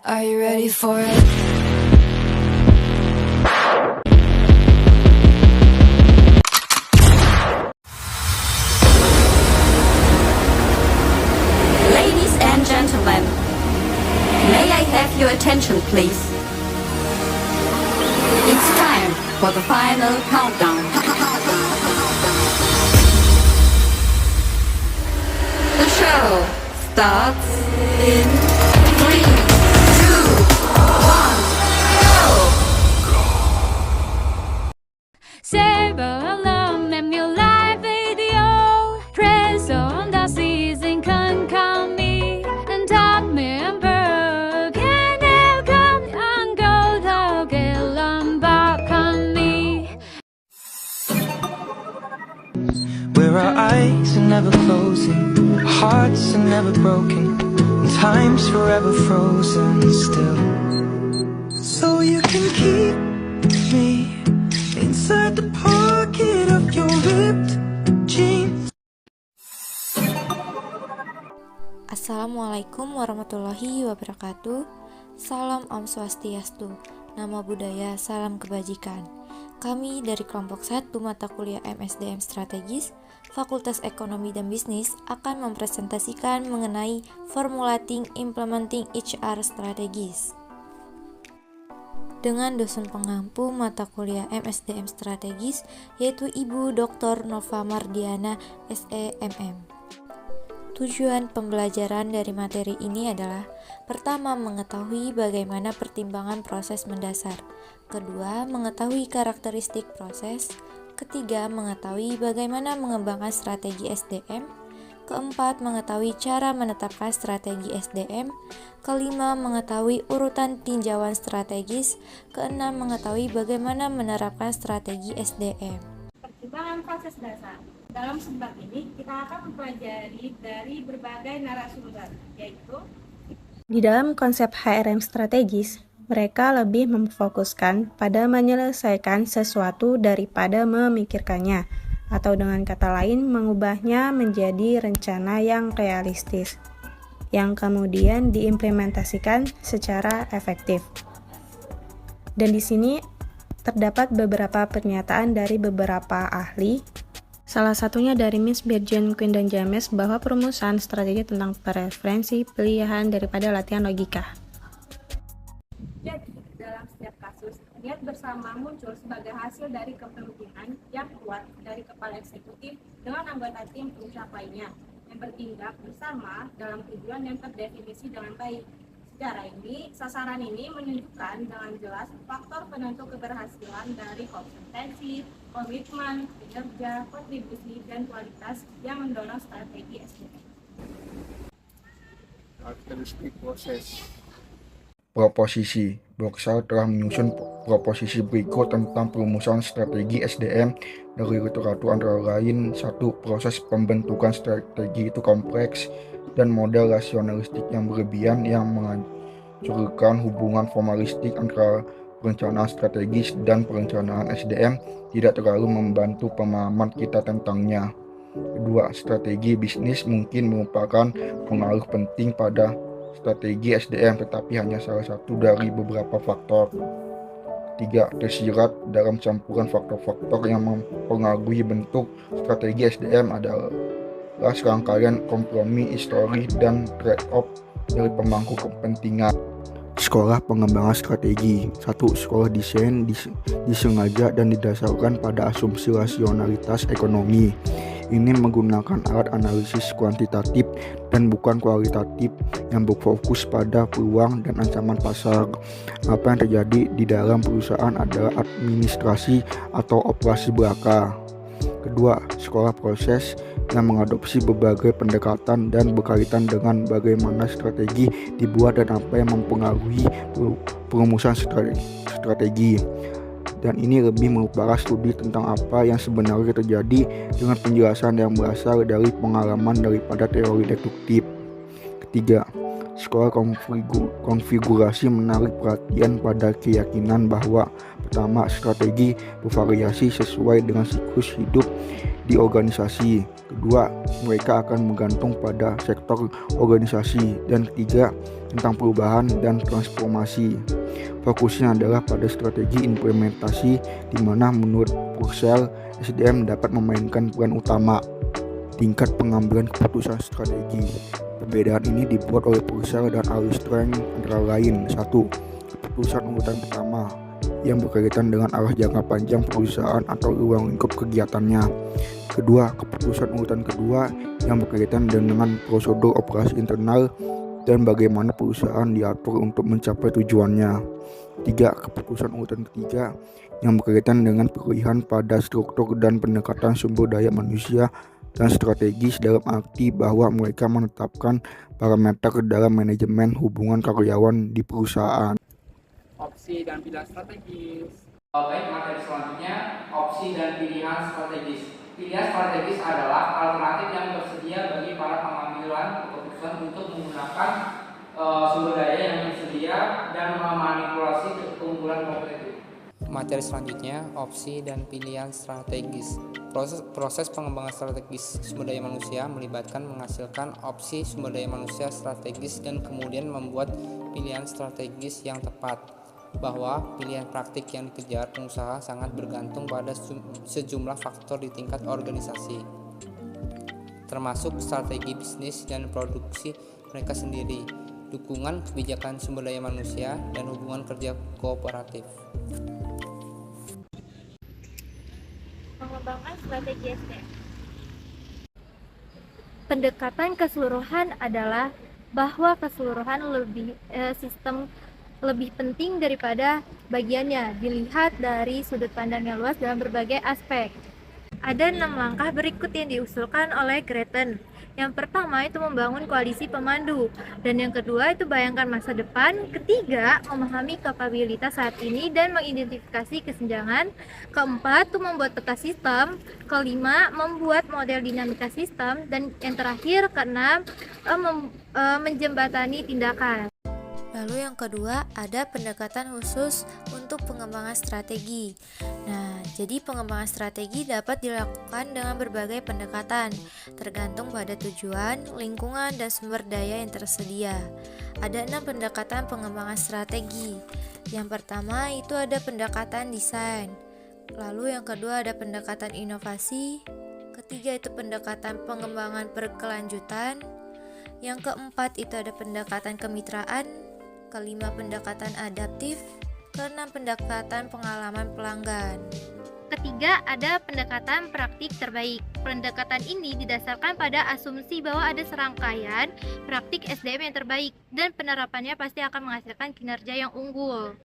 Are you ready for it? Ladies and gentlemen, may I have your attention please? It's time for the final countdown. The show starts in 3, 2, 1, go! Save alarm and your live video. Press on the season can count me and top member can come and go to get back on me. Where our eyes are never closing, hearts are never broken, and time's forever frozen still. So you can keep me inside the pocket of your ripped jeans. Assalamualaikum warahmatullahi wabarakatuh. Salam Om Swastiastu, Namo Buddhaya, salam kebajikan. Kami dari kelompok 1 mata kuliah MSDM Strategis, Fakultas Ekonomi dan Bisnis akan mempresentasikan mengenai Formulating Implementing HR Strategis. Dengan dosen pengampu mata kuliah MSDM Strategis yaitu Ibu Dr. Nova Mardiana, SEMM. Tujuan pembelajaran dari materi ini adalah: pertama, mengetahui bagaimana pertimbangan proses mendasar. Kedua, mengetahui karakteristik proses. Ketiga, mengetahui bagaimana mengembangkan strategi SDM. Keempat, mengetahui cara menetapkan strategi SDM. Kelima, mengetahui urutan tinjauan strategis. Keenam, mengetahui bagaimana menerapkan strategi SDM. Pertimbangan proses dasar. Dalam sembang ini kita akan mempelajari dari berbagai narasumber, yaitu di dalam konsep HRM strategis, mereka lebih memfokuskan pada menyelesaikan sesuatu daripada memikirkannya, atau dengan kata lain mengubahnya menjadi rencana yang realistis, yang kemudian diimplementasikan secara efektif. Dan di sini terdapat beberapa pernyataan dari beberapa ahli. Salah satunya dari Miss Birgen, Quinn, dan James bahwa perumusan strategi tentang preferensi pilihan daripada latihan logika. jadi dalam setiap kasus, niat bersama muncul sebagai hasil dari kepemimpinan yang kuat dari kepala eksekutif dengan anggota tim pencapainya yang bertindak bersama dalam tujuan yang terdefinisi dengan baik. Secara ini, sasaran ini menunjukkan dengan jelas faktor penentu keberhasilan dari kompetensi, komitmen, kinerja, kontribusi, dan kualitas yang mendorong strategi SDM. Karakteristik proses. Proposisi. Boxer telah menyusun proposisi berikut tentang perumusan strategi SDM dari literatur antara lain: 1. Proses pembentukan strategi itu kompleks dan model rasionalistik yang berlebihan yang menghancurkan hubungan formalistik antara perencanaan strategis dan perencanaan SDM tidak terlalu membantu pemahaman kita tentangnya. 2. Strategi bisnis mungkin merupakan pengaruh penting pada strategi SDM tetapi hanya salah satu dari beberapa faktor. 3. Tersirat dalam campuran faktor-faktor yang mempengaruhi bentuk strategi SDM adalah serangkaian kompromi histori dan trade-off dari pemangku kepentingan. Sekolah pengembangan strategi. 1. Sekolah desain disengaja dan didasarkan pada asumsi rasionalitas ekonomi. Ini menggunakan alat analisis kuantitatif dan bukan kualitatif yang berfokus pada peluang dan ancaman pasar. Apa yang terjadi di dalam perusahaan adalah administrasi atau operasi belaka. Kedua, sekolah proses yang mengadopsi berbagai pendekatan dan berkaitan dengan bagaimana strategi dibuat dan apa yang mempengaruhi perumusan strategi. Dan ini lebih merupakan studi tentang apa yang sebenarnya terjadi dengan penjelasan yang berasal dari pengalaman daripada teori deduktif. Ketiga, sekolah konfigurasi menarik perhatian pada keyakinan bahwa Pertama, strategi bervariasi sesuai dengan siklus hidup di organisasi. Kedua, mereka akan menggantung pada sektor organisasi. Dan ketiga, tentang perubahan dan transformasi. Fokusnya adalah pada strategi implementasi di mana menurut Purcell, SDM dapat memainkan peran utama. Tingkat pengambilan keputusan strategi. Perbedaan ini dibuat oleh Purcell dan Armstrong antara lain. 1. Keputusan urutan pertama yang berkaitan dengan arah jangka panjang perusahaan atau ruang lingkup kegiatannya. Kedua, keputusan urutan kedua yang berkaitan dengan prosedur operasi internal dan bagaimana perusahaan diatur untuk mencapai tujuannya. 3. Keputusan urutan ketiga yang berkaitan dengan pilihan pada struktur dan pendekatan sumber daya manusia dan strategis dalam arti bahwa mereka menetapkan parameter dalam manajemen hubungan karyawan di perusahaan. Opsi dan pilihan strategis. Baik, materi selanjutnya opsi dan pilihan strategis. Pilihan strategis adalah alternatif yang tersedia bagi para pengambilan keputusan untuk menggunakan sumber daya yang tersedia dan memanipulasi keunggulan kompetitif. Materi selanjutnya opsi dan pilihan strategis. Proses pengembangan strategis sumber daya manusia melibatkan menghasilkan opsi sumber daya manusia strategis dan kemudian membuat pilihan strategis yang tepat. Bahwa pilihan praktik yang dikejar pengusaha sangat bergantung pada sejumlah faktor di tingkat organisasi, termasuk strategi bisnis dan produksi mereka sendiri, dukungan kebijakan sumber daya manusia, dan hubungan kerja kooperatif. Pengembangan strategi SDM. Pendekatan keseluruhan adalah bahwa keseluruhan sistem lebih penting daripada bagiannya, dilihat dari sudut pandang yang luas dalam berbagai aspek. Ada 6 langkah berikut yang diusulkan oleh Gretchen. Yang pertama itu membangun koalisi pemandu, dan yang kedua itu bayangkan masa depan. Ketiga, memahami kapabilitas saat ini dan mengidentifikasi kesenjangan. Keempat, itu membuat peta sistem. Kelima, membuat model dinamika sistem. Dan yang terakhir, keenam, menjembatani tindakan. Lalu yang kedua, ada pendekatan khusus untuk pengembangan strategi. Nah, jadi pengembangan strategi dapat dilakukan dengan berbagai pendekatan, tergantung pada tujuan, lingkungan, dan sumber daya yang tersedia. Ada 6 pendekatan pengembangan strategi. Yang pertama itu ada pendekatan desain. Lalu yang kedua ada pendekatan inovasi. Ketiga itu pendekatan pengembangan berkelanjutan. Yang keempat itu ada pendekatan kemitraan. Kelima pendekatan adaptif. Keenam pendekatan pengalaman pelanggan. Ketiga, ada pendekatan praktik terbaik. Pendekatan ini didasarkan pada asumsi bahwa ada serangkaian praktik SDM yang terbaik dan penerapannya pasti akan menghasilkan kinerja yang unggul.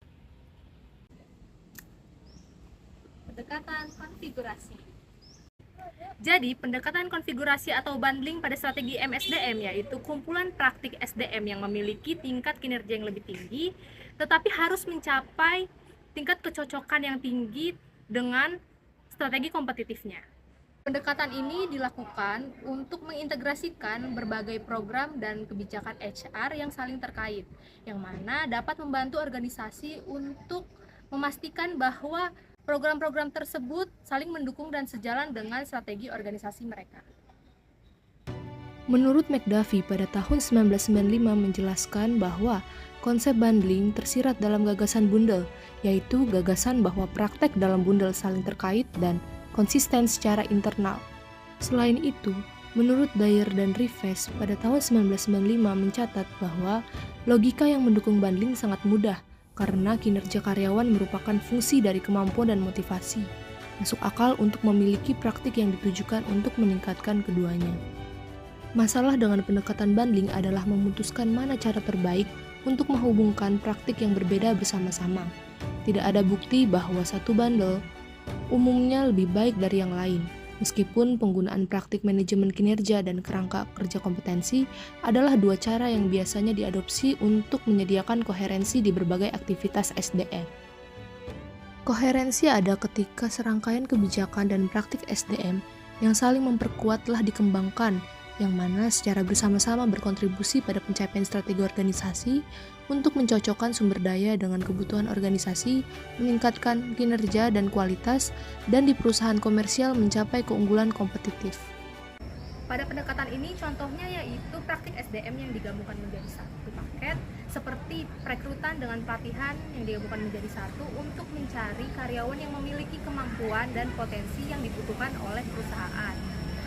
Pendekatan konfigurasi. Jadi, pendekatan konfigurasi atau bundling pada strategi MSDM yaitu kumpulan praktik SDM yang memiliki tingkat kinerja yang lebih tinggi, tetapi harus mencapai tingkat kecocokan yang tinggi dengan strategi kompetitifnya. Pendekatan ini dilakukan untuk mengintegrasikan berbagai program dan kebijakan HR yang saling terkait, yang mana dapat membantu organisasi untuk memastikan bahwa program-program tersebut saling mendukung dan sejalan dengan strategi organisasi mereka. Menurut McDuffie pada tahun 1995 menjelaskan bahwa konsep bundling tersirat dalam gagasan bundel, yaitu gagasan bahwa praktek dalam bundel saling terkait dan konsisten secara internal. Selain itu, menurut Dyer dan Rivest pada tahun 1995 mencatat bahwa logika yang mendukung bundling sangat mudah, karena kinerja karyawan merupakan fungsi dari kemampuan dan motivasi. Masuk akal untuk memiliki praktik yang ditujukan untuk meningkatkan keduanya. Masalah dengan pendekatan bundling adalah memutuskan mana cara terbaik untuk menghubungkan praktik yang berbeda bersama-sama. Tidak ada bukti bahwa satu bundle umumnya lebih baik dari yang lain. Meskipun penggunaan praktik manajemen kinerja dan kerangka kerja kompetensi adalah dua cara yang biasanya diadopsi untuk menyediakan koherensi di berbagai aktivitas SDM. Koherensi ada ketika serangkaian kebijakan dan praktik SDM yang saling memperkuat telah dikembangkan yang mana secara bersama-sama berkontribusi pada pencapaian strategi organisasi untuk mencocokkan sumber daya dengan kebutuhan organisasi, meningkatkan kinerja dan kualitas, dan di perusahaan komersial mencapai keunggulan kompetitif. Pada pendekatan ini contohnya yaitu praktik SDM yang digabungkan menjadi satu paket, seperti perekrutan dengan pelatihan yang digabungkan menjadi satu untuk mencari karyawan yang memiliki kemampuan dan potensi yang dibutuhkan oleh perusahaan.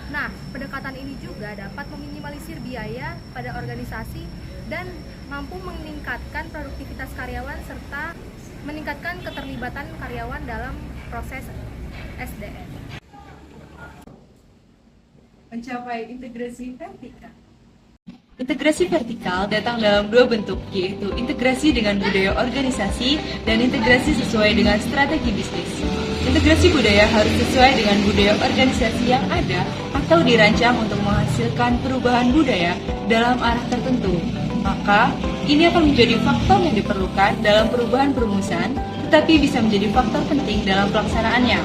Nah, pendekatan ini juga dapat meminimalisir biaya pada organisasi dan mampu meningkatkan produktivitas karyawan serta meningkatkan keterlibatan karyawan dalam proses SDM. Mencapai integrasi vertikal. Integrasi vertikal datang dalam dua bentuk, yaitu integrasi dengan budaya organisasi dan integrasi sesuai dengan strategi bisnis. Integrasi budaya harus sesuai dengan budaya organisasi yang ada atau dirancang untuk menghasilkan perubahan budaya dalam arah tertentu. Maka, ini akan menjadi faktor yang diperlukan dalam perubahan perumusan, tetapi bisa menjadi faktor penting dalam pelaksanaannya.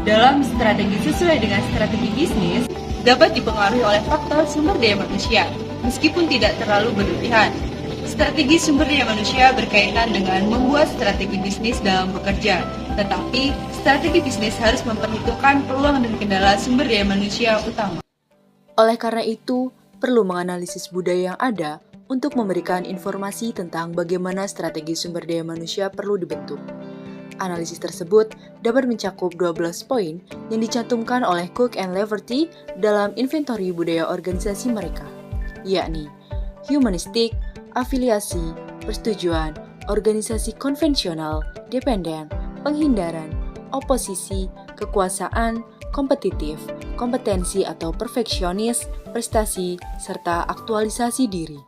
Dalam strategi sesuai dengan strategi bisnis, dapat dipengaruhi oleh faktor sumber daya manusia, meskipun tidak terlalu berlebihan. Strategi sumber daya manusia berkaitan dengan membuat strategi bisnis dalam bekerja, tetapi strategi bisnis harus memperhitungkan peluang dan kendala sumber daya manusia utama. Oleh karena itu, perlu menganalisis budaya yang ada untuk memberikan informasi tentang bagaimana strategi sumber daya manusia perlu dibentuk. Analisis tersebut dapat mencakup 12 poin yang dicantumkan oleh Cook and Laverty dalam inventory budaya organisasi mereka, yakni humanistik, afiliasi, persetujuan, organisasi konvensional, dependen, penghindaran, oposisi, kekuasaan, kompetitif, kompetensi atau perfeksionis, prestasi, serta aktualisasi diri.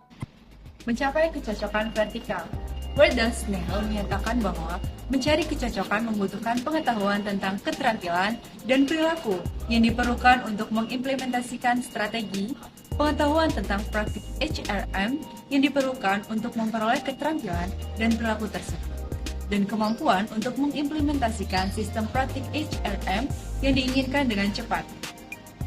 Mencapai kecocokan vertikal. Wardell Snell menyatakan bahwa mencari kecocokan membutuhkan pengetahuan tentang keterampilan dan perilaku yang diperlukan untuk mengimplementasikan strategi, pengetahuan tentang praktik HRM yang diperlukan untuk memperoleh keterampilan dan perilaku tersebut, dan kemampuan untuk mengimplementasikan sistem praktik HRM yang diinginkan dengan cepat.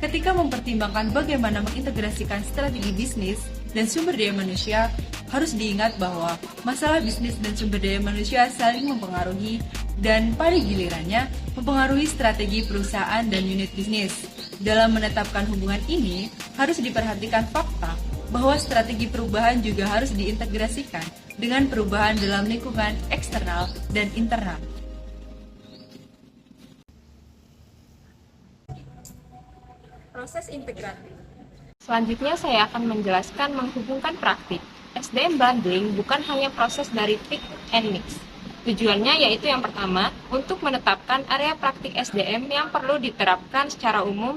Ketika mempertimbangkan bagaimana mengintegrasikan strategi bisnis dan sumber daya manusia, harus diingat bahwa masalah bisnis dan sumber daya manusia saling mempengaruhi dan pada gilirannya mempengaruhi strategi perusahaan dan unit bisnis. Dalam menetapkan hubungan ini, harus diperhatikan fakta bahwa strategi perubahan juga harus diintegrasikan dengan perubahan dalam lingkungan eksternal dan internal. Proses integratif. Selanjutnya saya akan menjelaskan menghubungkan praktik. SDM bundling bukan hanya proses dari pick and mix. Tujuannya yaitu yang pertama, untuk menetapkan area praktik SDM yang perlu diterapkan secara umum,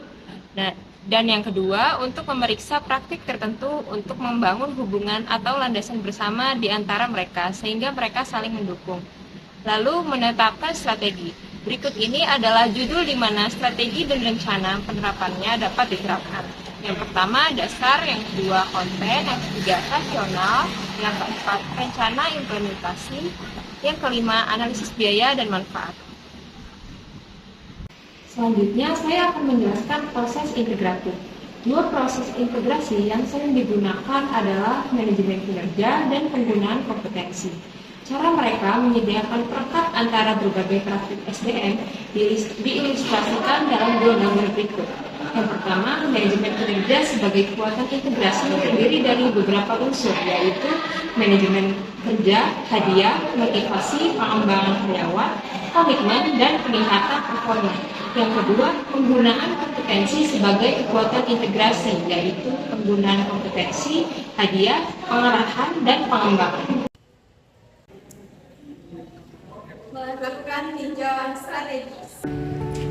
dan yang kedua, untuk memeriksa praktik tertentu untuk membangun hubungan atau landasan bersama di antara mereka, sehingga mereka saling mendukung. Lalu menetapkan strategi. Berikut ini adalah judul di mana strategi dan rencana penerapannya dapat diterapkan. Yang pertama, dasar, yang kedua, konten, yang ketiga, rasional, yang keempat, rencana implementasi, yang kelima, analisis biaya dan manfaat. Selanjutnya, saya akan menjelaskan proses integratif. Dua proses integrasi yang sering digunakan adalah manajemen kinerja dan penggunaan kompetensi. Cara mereka menyediakan perekat antara berbagai praktik SDM diilustrasikan dalam dua gambar berikut. Yang pertama, manajemen kinerja sebagai kekuatan integrasi terdiri dari beberapa unsur, yaitu manajemen kerja, hadiah, motivasi, pengembangan karyawan, komitmen, dan peningkatan performa. Yang kedua, penggunaan kompetensi sebagai kekuatan integrasi, yaitu penggunaan kompetensi, hadiah, pengarahan, dan pengembangan. Melakukan tinjauan strategis.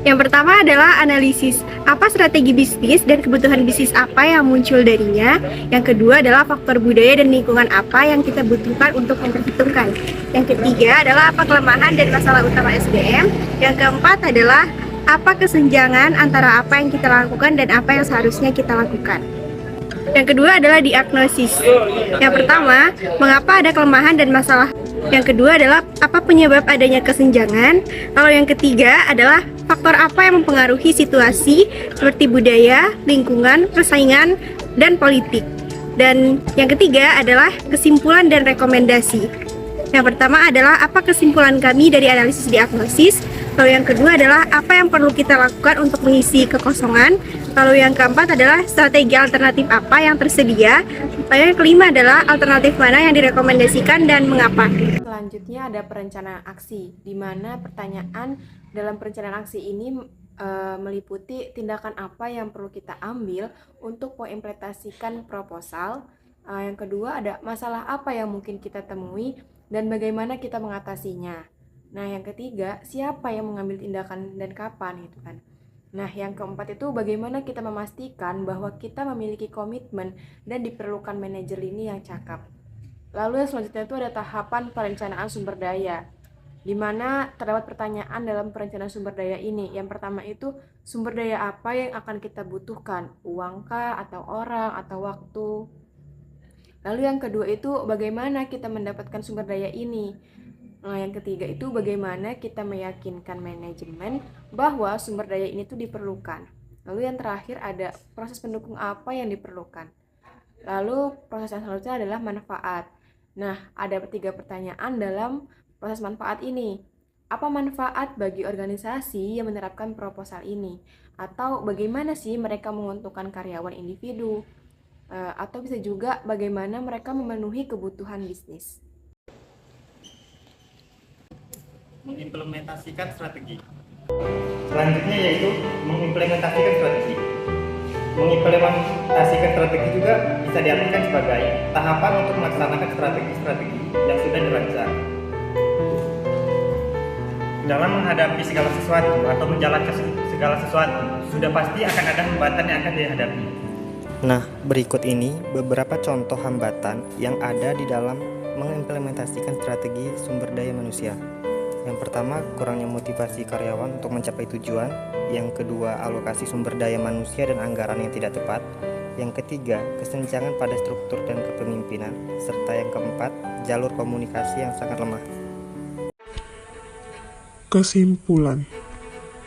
Yang pertama adalah analisis apa strategi bisnis dan kebutuhan bisnis apa yang muncul darinya. Yang kedua adalah faktor budaya dan lingkungan apa yang kita butuhkan untuk memperhitungkan. Yang ketiga adalah apa kelemahan dan masalah utama SDM. Yang keempat adalah apa kesenjangan antara apa yang kita lakukan dan apa yang seharusnya kita lakukan. Yang kedua adalah diagnosis. Yang pertama, mengapa ada kelemahan dan masalah. Yang kedua adalah apa penyebab adanya kesenjangan. Lalu yang ketiga adalah faktor apa yang mempengaruhi situasi seperti budaya, lingkungan, persaingan, dan politik. Dan yang ketiga adalah kesimpulan dan rekomendasi. Yang pertama adalah apa kesimpulan kami dari analisis diagnosis. Lalu yang kedua adalah apa yang perlu kita lakukan untuk mengisi kekosongan. Lalu yang keempat adalah strategi alternatif apa yang tersedia. Lalu yang kelima adalah alternatif mana yang direkomendasikan dan mengapa. Selanjutnya ada perencanaan aksi, di mana pertanyaan dalam perencanaan aksi ini meliputi tindakan apa yang perlu kita ambil untuk mengimplementasikan proposal. Yang kedua ada masalah apa yang mungkin kita temui dan bagaimana kita mengatasinya. Nah, yang ketiga, siapa yang mengambil tindakan dan kapan gitu kan. Nah, yang keempat itu bagaimana kita memastikan bahwa kita memiliki komitmen dan diperlukan manajer lini yang cakap. Lalu yang selanjutnya itu ada tahapan perencanaan sumber daya, di mana terdapat pertanyaan dalam perencanaan sumber daya ini. Yang pertama itu sumber daya apa yang akan kita butuhkan, uangkah atau orang atau waktu. Lalu yang kedua itu bagaimana kita mendapatkan sumber daya ini. Nah, yang ketiga itu bagaimana kita meyakinkan manajemen bahwa sumber daya ini tuh diperlukan. Lalu yang terakhir ada proses pendukung apa yang diperlukan. Lalu proses yang selanjutnya adalah manfaat. Nah, ada 3 pertanyaan dalam proses manfaat ini. Apa manfaat bagi organisasi yang menerapkan proposal ini? Atau bagaimana sih mereka menguntungkan karyawan individu? Atau bisa juga bagaimana mereka memenuhi kebutuhan bisnis. Mengimplementasikan strategi. Selanjutnya yaitu mengimplementasikan strategi. Mengimplementasikan strategi juga bisa diartikan sebagai tahapan untuk melaksanakan strategi-strategi yang sudah dirancang. Dalam menghadapi segala sesuatu atau menjalankan segala sesuatu, sudah pasti akan ada hambatan yang akan dihadapi. Nah, berikut ini beberapa contoh hambatan yang ada di dalam mengimplementasikan strategi sumber daya manusia. Yang pertama, kurangnya motivasi karyawan untuk mencapai tujuan. Yang kedua, alokasi sumber daya manusia dan anggaran yang tidak tepat. Yang ketiga, kesenjangan pada struktur dan kepemimpinan. Serta yang keempat, jalur komunikasi yang sangat lemah. Kesimpulan.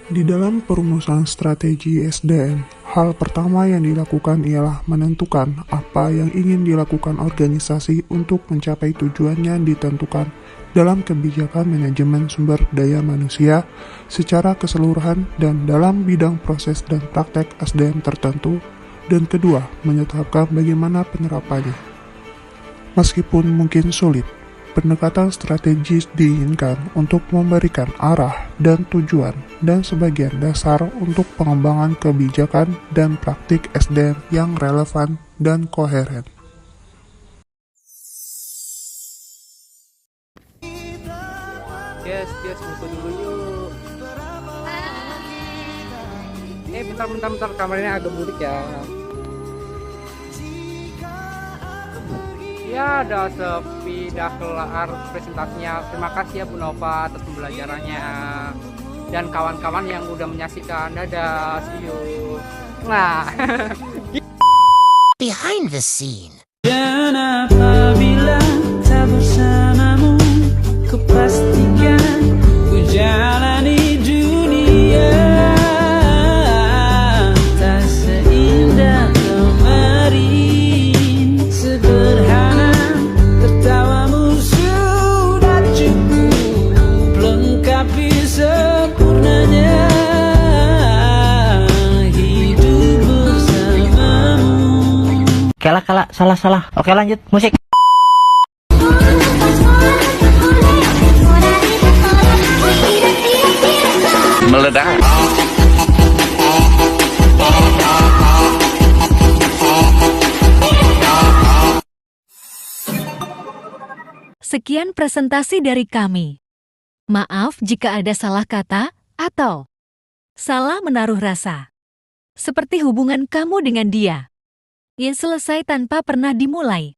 Di dalam perumusan strategi SDM, hal pertama yang dilakukan ialah menentukan apa yang ingin dilakukan organisasi untuk mencapai tujuan yang ditentukan dalam kebijakan manajemen sumber daya manusia secara keseluruhan dan dalam bidang proses dan praktek SDM tertentu. Dan kedua, menetapkan bagaimana penerapannya. Meskipun mungkin sulit, pendekatan strategis diinginkan untuk memberikan arah dan tujuan dan sebagian dasar untuk pengembangan kebijakan dan praktik SDM yang relevan dan koheren. Guys, buku dulu yuk. Bentar, kamarnya agak burik ya. Ya, udah sepi, udah kelar presentasinya. Terima kasih ya Bu Nova atas pembelajarannya. Dan kawan-kawan yang udah menyaksikan. Dadah, see you. Nah. Behind the scene. Dan apabila tak bersamamu, kupastikan ku jalani dunia tak seindah kemarin. Sederhana tertawamu sudah cukup lengkapi sempurnanya hidup bersamamu. Kala, salah. Oke, lanjut, musik. Meledak. Sekian presentasi dari kami. Maaf jika ada salah kata atau salah menaruh rasa. Seperti hubungan kamu dengan dia yang selesai tanpa pernah dimulai.